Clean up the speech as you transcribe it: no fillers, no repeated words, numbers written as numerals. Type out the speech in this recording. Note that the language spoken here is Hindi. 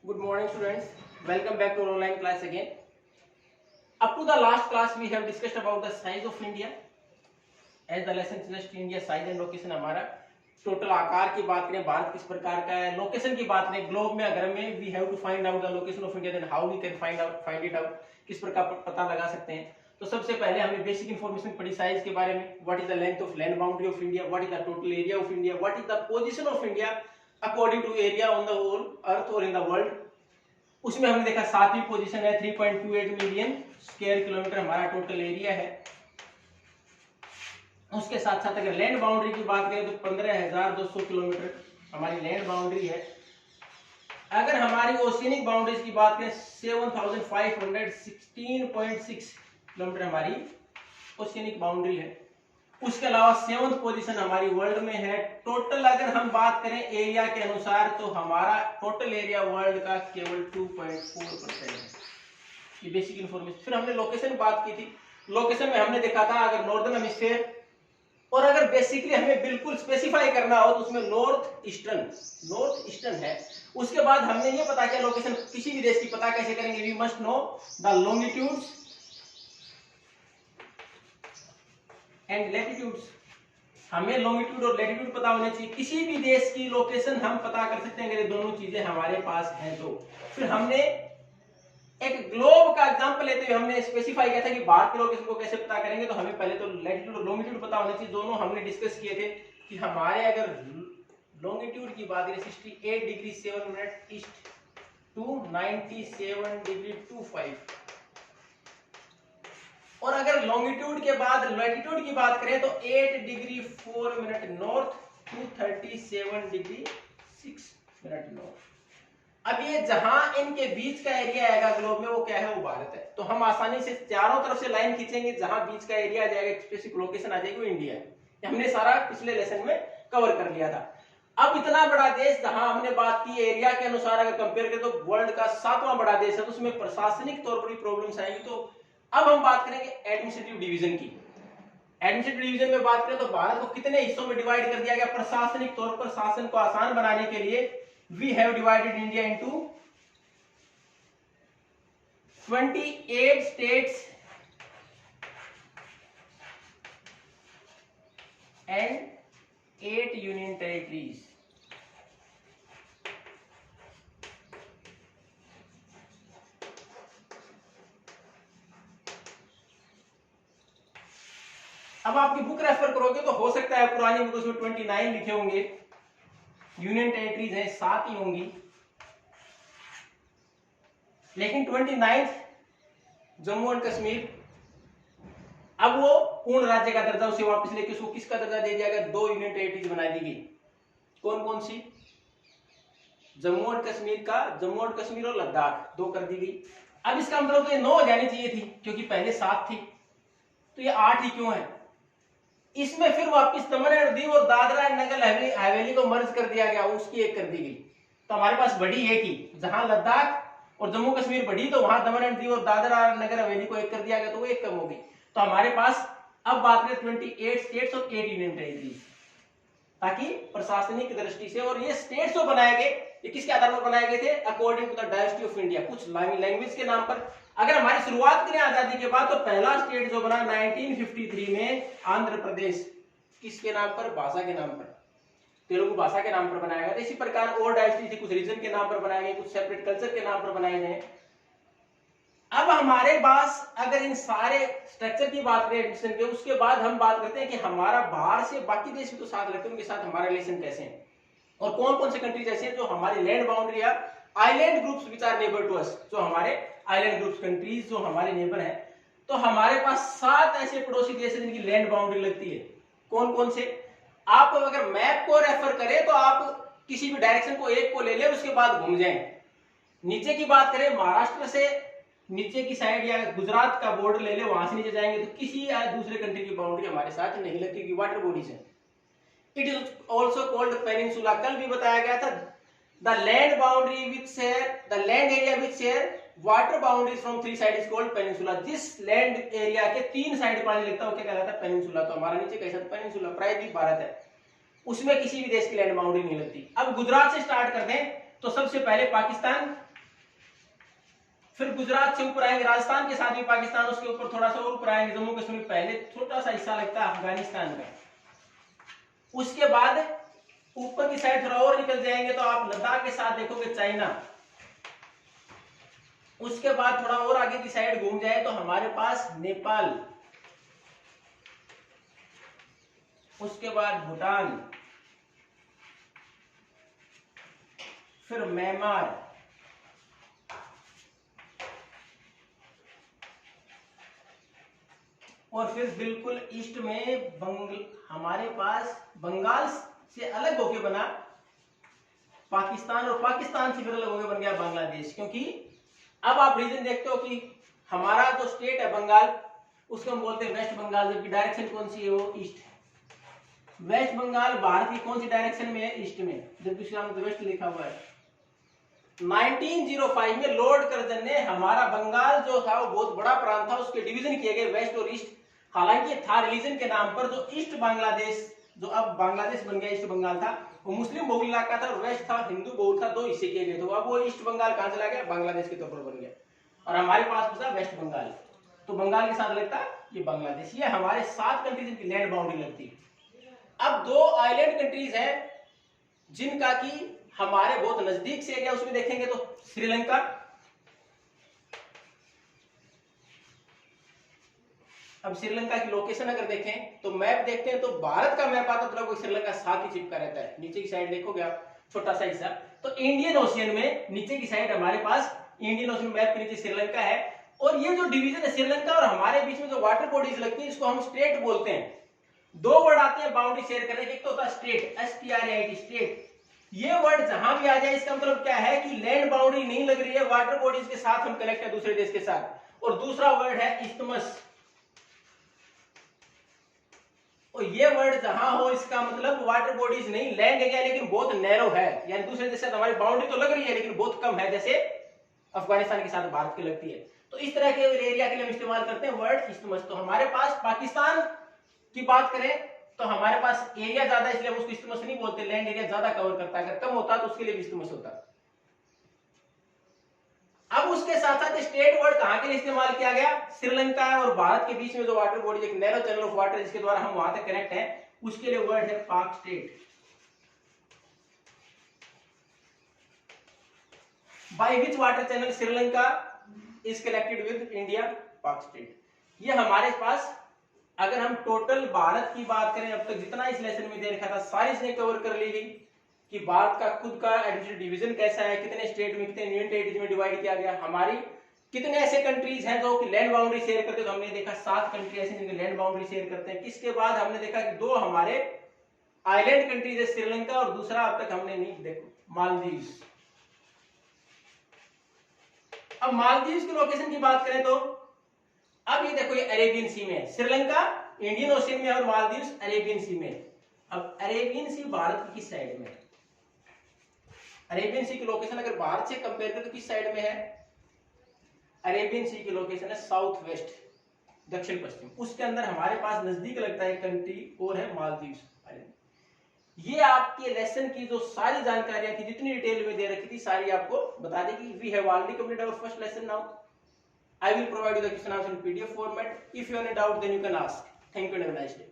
Good morning, students. Welcome back to our online class again. Up to the last class, we have discussed about the size of India. As the lesson suggests, India size and location हमारा टोटल आकार की बात करें, भारत किस प्रकार का है, लोकेशन की बात करें, ग्लोब में अगर हमें we have to find out the location of India, then how we can find it out, किस प्रकार पता लगा सकते हैं. तो सबसे पहले हमने बेसिक इंफॉर्मेशन पढ़ी साइज के बारे में. What is the length of land boundary of India, what is the total area of India, what is the position of India according to area on the whole earth और इन द वर्ल्ड. उसमें हमने देखा 7वीं पोजीशन है, 3.28 मिलियन स्क्वायर किलोमीटर हमारा टोटल एरिया है. उसके साथ साथ अगर लैंड बाउंड्री की बात करें तो 15,200 किलोमीटर हमारी लैंड बाउंड्री है. अगर हमारी ओशियनिक बाउंड्रीज की बात करें 7,516.6 किलोमीटर हमारी ओशियनिक बाउंड्री है. उसके अलावा 7th पोजीशन हमारी वर्ल्ड में है. टोटल अगर हम बात करें एरिया के अनुसार तो हमारा टोटल एरिया वर्ल्ड का केवल 2.4% है. ये बेसिक इंफॉर्मेशन. फिर हमने लोकेशन बात की थी. लोकेशन में हमने देखा था अगर नॉर्दर्न हेमिस्फीयर और अगर बेसिकली हमें बिल्कुल स्पेसिफाई करना हो तो उसमें नॉर्थ ईस्टर्न है. उसके बाद हमने ये पता किया लोकेशन किसी भी देश की पता कैसे करेंगे. We must know the longitudes and latitudes. हमें लॉन्गिट्यूड और लैटिट्यूड पता होने चाहिए. किसी भी देश की लोकेशन हम पता कर सकते हैं अगर ये दोनों चीजें हमारे पास हैं तो. फिर हमने एक ग्लोब का एग्जांपल लेते हुए हमने स्पेसिफाई किया था कि भारत की लोकेशन को कैसे पता करेंगे. तो हमें पहले तो लैटिट्यूड और लॉन्गिट्यूड पता होने चाहिए. दोनों हमने डिस्कस किए थे कि हमारे अगर लॉन्गिट्यूड की बात करें 68 degree 7 minute east to 97 degree 25, और अगर लॉन्गिट्यूड के बाद लैटिट्यूड की बात करें तो 8 degree 4 minute north to 37 degree 6 minute north. अब ये जहां इनके बीच का एरिया आएगा ग्लोब में वो क्या है, वो भारत है. तो हम आसानी से चारों तरफ से लाइन खींचेंगे, जहां बीच का एरिया आ जाएगा, स्पेसिफिक लोकेशन आ जाएगी, वो इंडिया है. हमने सारा पिछले लेसन में कवर कर लिया था. अब इतना बड़ा देश जहां हमने बात की एरिया के अनुसार अगर कंपेयर करें तो वर्ल्ड का 7वां बड़ा देश है. तो उसमें प्रशासनिक तौर पर भी प्रॉब्लम्स आएंगी. तो अब हम बात करेंगे एडमिनिस्ट्रेटिव डिवीजन की. एडमिनिस्ट्रेटिव डिवीजन में बात करें तो भारत को कितने हिस्सों में डिवाइड कर दिया गया. प्रशासनिक तौर पर शासन को आसान बनाने के लिए we have divided India into 28 states and 8 union territories. अब आपकी बुक रेफर करोगे तो हो सकता है पुरानी बुक उसमें 29 लिखे होंगे. यूनियन टेरिटरीज है 7 ही होंगी, लेकिन 29 जम्मू एंड कश्मीर अब वो पूर्ण राज्य का दर्जा उसे वापस लेके उसको किसका दर्जा दे दिया गया. 2 यूनियन टेरिटरीज बना दी गई. कौन कौन सी? जम्मू एंड कश्मीर और लद्दाख 2 कर दी गई. अब इसका मतलब तो ये 9 हो जानी चाहिए थी क्योंकि पहले 7 थी. तो ये 8 ही क्यों है? इसमें फिर वापस दमन एंड दीव और दादरा एंड नगर हवेली को मर्ज कर दिया गया, उसकी 1 कर दी गई. तो हमारे पास बढ़ी 1 ही. जहां लद्दाख और जम्मू कश्मीर बढ़ी तो वहां दमन एंड दीव और दादरा नगर हवेली को 1 कर दिया गया, तो वो 1 कम हो गई. तो हमारे पास अब बात करें 28 स्टेट्स और 8 यूनियन टेरिटरीज, ताकि प्रशासनिक दृष्टि से. और ये स्टेट्स जो बनाए गए ये किसके आधार पर बनाए गए थे? According to the diversity of India. कुछ लैंग्वेज के नाम पर. अगर हमारी शुरुआत करें आजादी के बाद तो पहला स्टेट जो बना 1953 में आंध्र प्रदेश. किसके नाम पर? भाषा के नाम पर, तेलुगु भाषा के नाम पर बनाया गया. इसी प्रकार और डायवर्सिटी थी, कुछ रीजन के नाम पर बनाए गए, कुछ सेपरेट कल्चर के नाम पर बनाए गए. अब हमारे पास अगर इन सारे स्ट्रक्चर की बात करें एडमिशन के, उसके बाद हम बात करते हैं कि हमारा बाहर से बाकी देश भी तो साथ रहते हैं, उनके साथ हमारा रिलेशन कैसे है और कौन कौन से कंट्रीज ऐसे हैं जो हमारी लैंड बाउंड्री या island groups which are neighbour to us. जो हमारे आइलैंड ग्रुप्स कंट्रीज जो हमारे नेबर हैं, तो हमारे पास 7 ऐसे पड़ोसी देश हैं जिनकी लैंड बाउंड्री लगती है. कौन कौन से? आप अगर मैप को रेफर करें तो आप किसी भी डायरेक्शन को एक को ले लें, उसके बाद घूम जाएं. नीचे की बात करें महाराष्ट्र से नीचे की साइड या गुजरात का बॉर्डर ले ले, वहां से नीचे जाएंगे तो किसी दूसरे कंट्री की बाउंड्री हमारे साथ नहीं लगती क्योंकि वाटर बॉडीज है. It is also called peninsula. कल भी बताया गया था the land boundary which share the land area which share water boundaries from 3 side is called peninsula. जिस लैंड एरिया के 3 साइड पानी लगता है वो क्या कहलाता है? पेनिनसुला. तो हमारा नीचे कैसा पेनिनसुला प्रायद्वीप भारत है, उसमें किसी भी देश की लैंड बाउंड्री नहीं लगती. अब गुजरात से स्टार्ट कर दें तो सबसे पहले पाकिस्तान, फिर गुजरात से ऊपर आएंगे, राजस्थान के साथ भी पाकिस्तान, उसके ऊपर थोड़ा सा और ऊपर आएंगे जम्मू कश्मीर, पहले छोटा सा हिस्सा लगता है अफगानिस्तान का। उसके बाद ऊपर की साइड थोड़ा और निकल जाएंगे तो आप लद्दाख के साथ देखोगे चाइना। उसके बाद थोड़ा और आगे की साइड घूम जाए तो हमारे पास नेपाल, उसके बाद भूटान, फिर म्यांमार, और फिर बिल्कुल ईस्ट में हमारे पास बंगाल से अलग होके बना पाकिस्तान, और पाकिस्तान से फिर अलग होके बन गया बांग्लादेश। क्योंकि अब आप रीजन देखते हो कि हमारा जो स्टेट है बंगाल, उसको हम बोलते हैं वेस्ट बंगाल, जबकि डायरेक्शन कौन सी है, वो ईस्ट है। वेस्ट बंगाल भारत की कौन सी डायरेक्शन में है, ईस्ट में, जबकि उसका नाम वेस्ट लिखा हुआ है। 1905 में लॉर्ड कर्जन ने हमारा बंगाल जो था वो बहुत बड़ा प्रांत था, उसके डिवीजन किए गए वेस्ट और ईस्ट। हालांकि था रिलीजन के नाम पर, जो ईस्ट बांग्लादेश, जो अब बांग्लादेश बन गया, ईस्ट बंगाल था वो मुस्लिम बहुल इलाका था, और वेस्ट था हिंदू बहुल था, दो हिस्से किए गए थे। अब वो ईस्ट बंगाल कहां चला गया, बांग्लादेश के तौर पर बन गया, और हमारे पास बचा वेस्ट बंगाल। तो बंगाल के साथ लगता ये बांग्लादेश। ये हमारे 7 कंट्रीज जिनकी लैंड बाउंड्री लगती है। अब 2 आइलैंड कंट्रीज हैं जिनका की हमारे बहुत नजदीक से एरिया, उसमें देखेंगे तो श्रीलंका, अब श्रीलंका की लोकेशन अगर देखें तो मैप देखते हैं तो भारत का मैप आता तो लगभग श्रीलंका साथ ही चिपका रहता है। नीचे की साइड देखोगे आप, छोटा सा हिस्सा, तो इंडियन ओशियन में नीचे की साइड हमारे पास इंडियन ओशियन मैप के नीचे श्रीलंका है। और ये जो डिवीजन है श्रीलंका और हमारे बीच में जो वाटर बॉडीज लगती है, इसको हम स्टेट बोलते हैं। 2 वर्ड आते हैं बाउंड्री शेयर करने के, एक तो होता है स्टेट, STRAIT, स्टेट। ये वर्ड जहां भी आ जाए इसका मतलब क्या है कि लैंड बाउंड्री नहीं लग रही है, वाटर बॉडीज के साथ हम कनेक्ट है दूसरे देश के साथ। और दूसरा वर्ड है इस्थमस, और ये वर्ड जहां हो इसका मतलब वाटर बॉडीज नहीं, लैंड एरिया लेकिन बहुत नैरो है, यानी दूसरे देश से हमारी बाउंड्री तो लग रही है लेकिन बहुत कम है, जैसे अफगानिस्तान के साथ भारत की लगती है। तो इस तरह के एरिया के लिए हम इस्तेमाल करते हैं वर्ड इस्थमस। तो हमारे पास पाकिस्तान की बात करें तो हमारे पास एरिया ज्यादा, इसलिए हम उसको इस्थमस नहीं बोलते, लैंड एरिया ज्यादा कवर करता है, अगर कम होता तो उसके लिए भी इस्थमस होता। अब उसके साथ साथ स्टेट वर्ड कहां के लिए इस्तेमाल किया गया, श्रीलंका और भारत के बीच में जो वाटर बॉडी, एक नैरो चैनल ऑफ वाटर जिसके द्वारा हम वहां तक कनेक्ट हैं, उसके लिए वर्ड है पाक state. By which water channel Sri Lanka is connected with India, पाक स्टेट। ये हमारे पास, अगर हम टोटल भारत की बात करें, अब तक जितना इस लेसन में दे रखा था सारी चीजें कवर कर ली गई कि भारत का खुद का एडमिनिस्ट्रेटिव डिवीजन कैसा है, कितने स्टेट में, कितने यूनियन टेरिटरी में डिवाइड किया गया, हमारी कितने ऐसे कंट्रीज हैं जो कि लैंड बाउंड्री शेयर करते हैं। तो हमने देखा 7 कंट्री ऐसे जिनके लैंड बाउंड्री शेयर करते हैं। किसके बाद हमने देखा कि 2 हमारे आइलैंड कंट्रीज है, श्रीलंका, और दूसरा अब तक हमने नहीं देखो मालदीव्स। अब मालदीव्स की लोकेशन की बात करें तो अब ये देखो, ये अरेबियन सी में है, श्रीलंका इंडियन ओशियन में और मालदीव्स अरेबियन सी में। अब अरेबियन सी भारत की किस साइड में है, अरेबियन सी की लोकेशन अगर भारत से कंपेयर करें तो किस साइड में है, अरेबियन सी की लोकेशन है साउथ वेस्ट, दक्षिण पश्चिम। उसके अंदर हमारे पास नजदीक लगता है कंट्री और है मालदीव्स आइलैंड। ये आपके लेसन की जो सारी जानकारियां थी, जितनी डिटेल में दे रखी थी, सारी आपको बता देगी। We have already completed our first lesson. Now I will provide you the question answer in PDF format. If you have any doubt, then you can ask. Thank you and have a nice day.